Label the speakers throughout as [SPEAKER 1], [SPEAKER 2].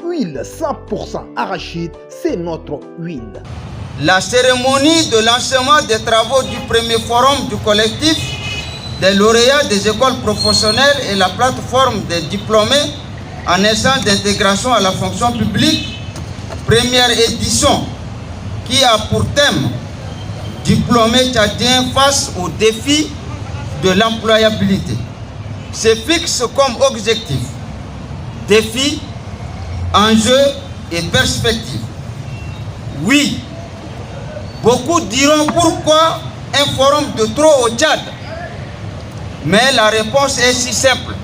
[SPEAKER 1] Huile 100% arachide, c'est notre huile.
[SPEAKER 2] La cérémonie de lancement des travaux du premier forum du collectif des lauréats des écoles professionnelles et la plateforme des diplômés en essence d'intégration à la fonction publique, première édition, qui a pour thème « Diplômés tchadiens face aux défis de l'employabilité », se fixe comme objectif défis, enjeux et perspectives. Oui, beaucoup diront pourquoi un forum de trop au Tchad, mais la réponse est si simple.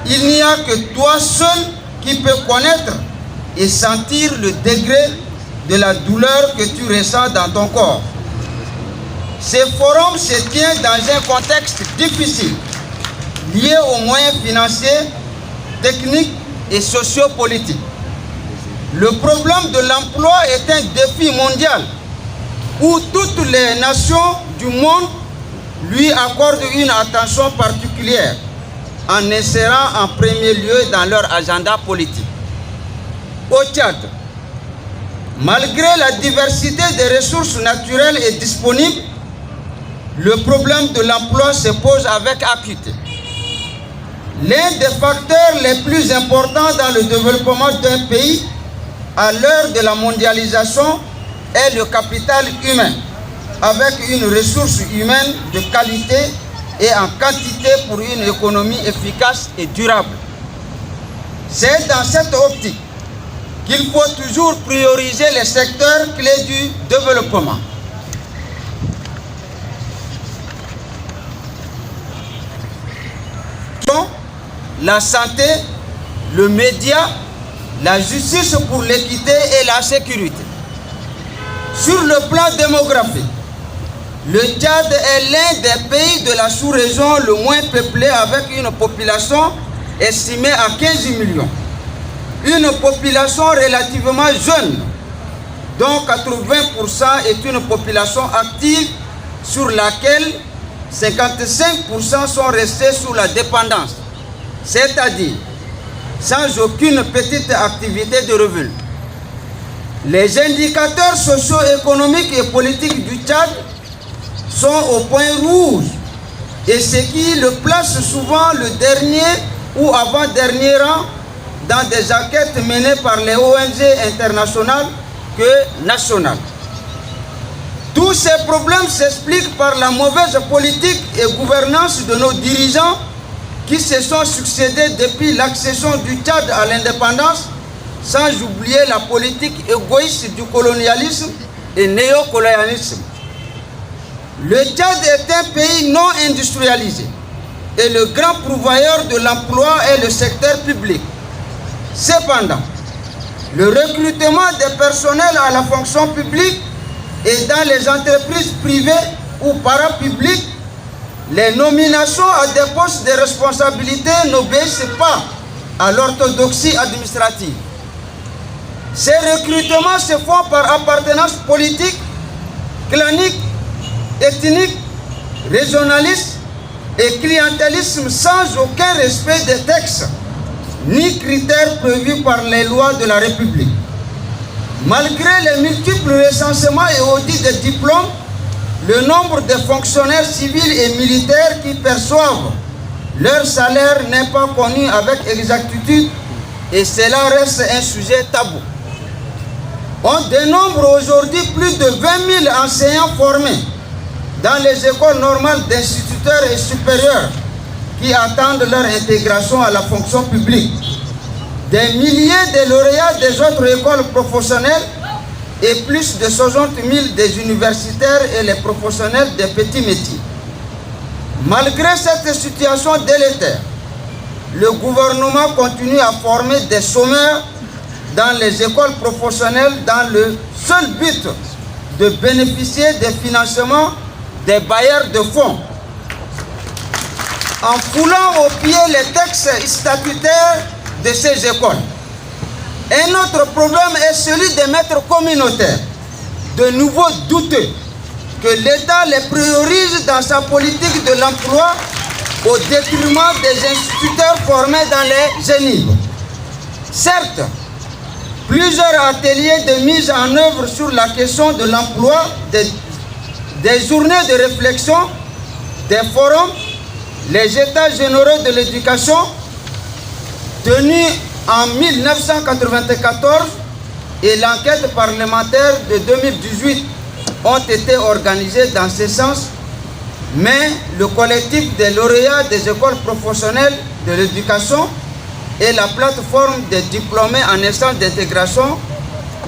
[SPEAKER 2] Il n'y a que toi seul qui peux connaître et sentir le degré de la douleur que tu ressens dans ton corps. Ce forum se tient dans un contexte difficile, lié aux moyens financiers, techniques et sociopolitiques. Le problème de l'emploi est un défi mondial où toutes les nations du monde lui accordent une attention particulière en insérant en premier lieu dans leur agenda politique. Au Tchad, malgré la diversité des ressources naturelles et disponibles, le problème de l'emploi se pose avec acuité. L'un des facteurs les plus importants dans le développement d'un pays à l'heure de la mondialisation est le capital humain, avec une ressource humaine de qualité et en quantité pour une économie efficace et durable. C'est dans cette optique qu'il faut toujours prioriser les secteurs clés du développement. La santé, le média, la justice pour l'équité et la sécurité. Sur le plan démographique, le Tchad est l'un des pays de la sous-région le moins peuplé avec une population estimée à 15 millions. Une population relativement jeune, dont 80% est une population active sur laquelle 55% sont restés sous la dépendance, c'est-à-dire sans aucune petite activité de revenu. Les indicateurs socio-économiques et politiques du Tchad sont au point rouge, et ce qui le place souvent le dernier ou avant-dernier rang dans des enquêtes menées par les ONG internationales que nationales. Tous ces problèmes s'expliquent par la mauvaise politique et gouvernance de nos dirigeants qui se sont succédés depuis l'accession du Tchad à l'indépendance, sans oublier la politique égoïste du colonialisme et néocolonialisme. Le Tchad est un pays non industrialisé et le grand pourvoyeur de l'emploi est le secteur public. Cependant, le recrutement des personnels à la fonction publique et dans les entreprises privées ou parapubliques, les nominations à des postes de responsabilité n'obéissent pas à l'orthodoxie administrative. Ces recrutements se font par appartenance politique, clanique, ethnique, régionaliste et clientélisme sans aucun respect des textes ni critères prévus par les lois de la République. Malgré les multiples recensements et audits des diplômes, le nombre de fonctionnaires civils et militaires qui perçoivent leur salaire n'est pas connu avec exactitude et cela reste un sujet tabou. On dénombre aujourd'hui plus de 20 000 enseignants formés dans les écoles normales d'instituteurs et supérieurs qui attendent leur intégration à la fonction publique. Des milliers de lauréats des autres écoles professionnelles et plus de 60 000 des universitaires et les professionnels des petits métiers. Malgré cette situation délétère, le gouvernement continue à former des chômeurs dans les écoles professionnelles dans le seul but de bénéficier des financements des bailleurs de fonds. En foulant au pied les textes statutaires de ces écoles. Un autre problème est celui des maîtres communautaires, de nouveau douteux, que l'État les priorise dans sa politique de l'emploi au détriment des instituteurs formés dans les génies. Certes, plusieurs ateliers de mise en œuvre sur la question de l'emploi, des journées de réflexion, des forums, les états généraux de l'éducation tenus en 1994 et l'enquête parlementaire de 2018 ont été organisés dans ce sens, mais le collectif des lauréats des écoles professionnelles de l'éducation et la plateforme des diplômés en instance d'intégration,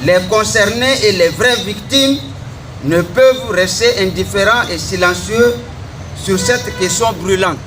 [SPEAKER 2] les concernés et les vraies victimes ne peuvent rester indifférents et silencieux sur cette question brûlante.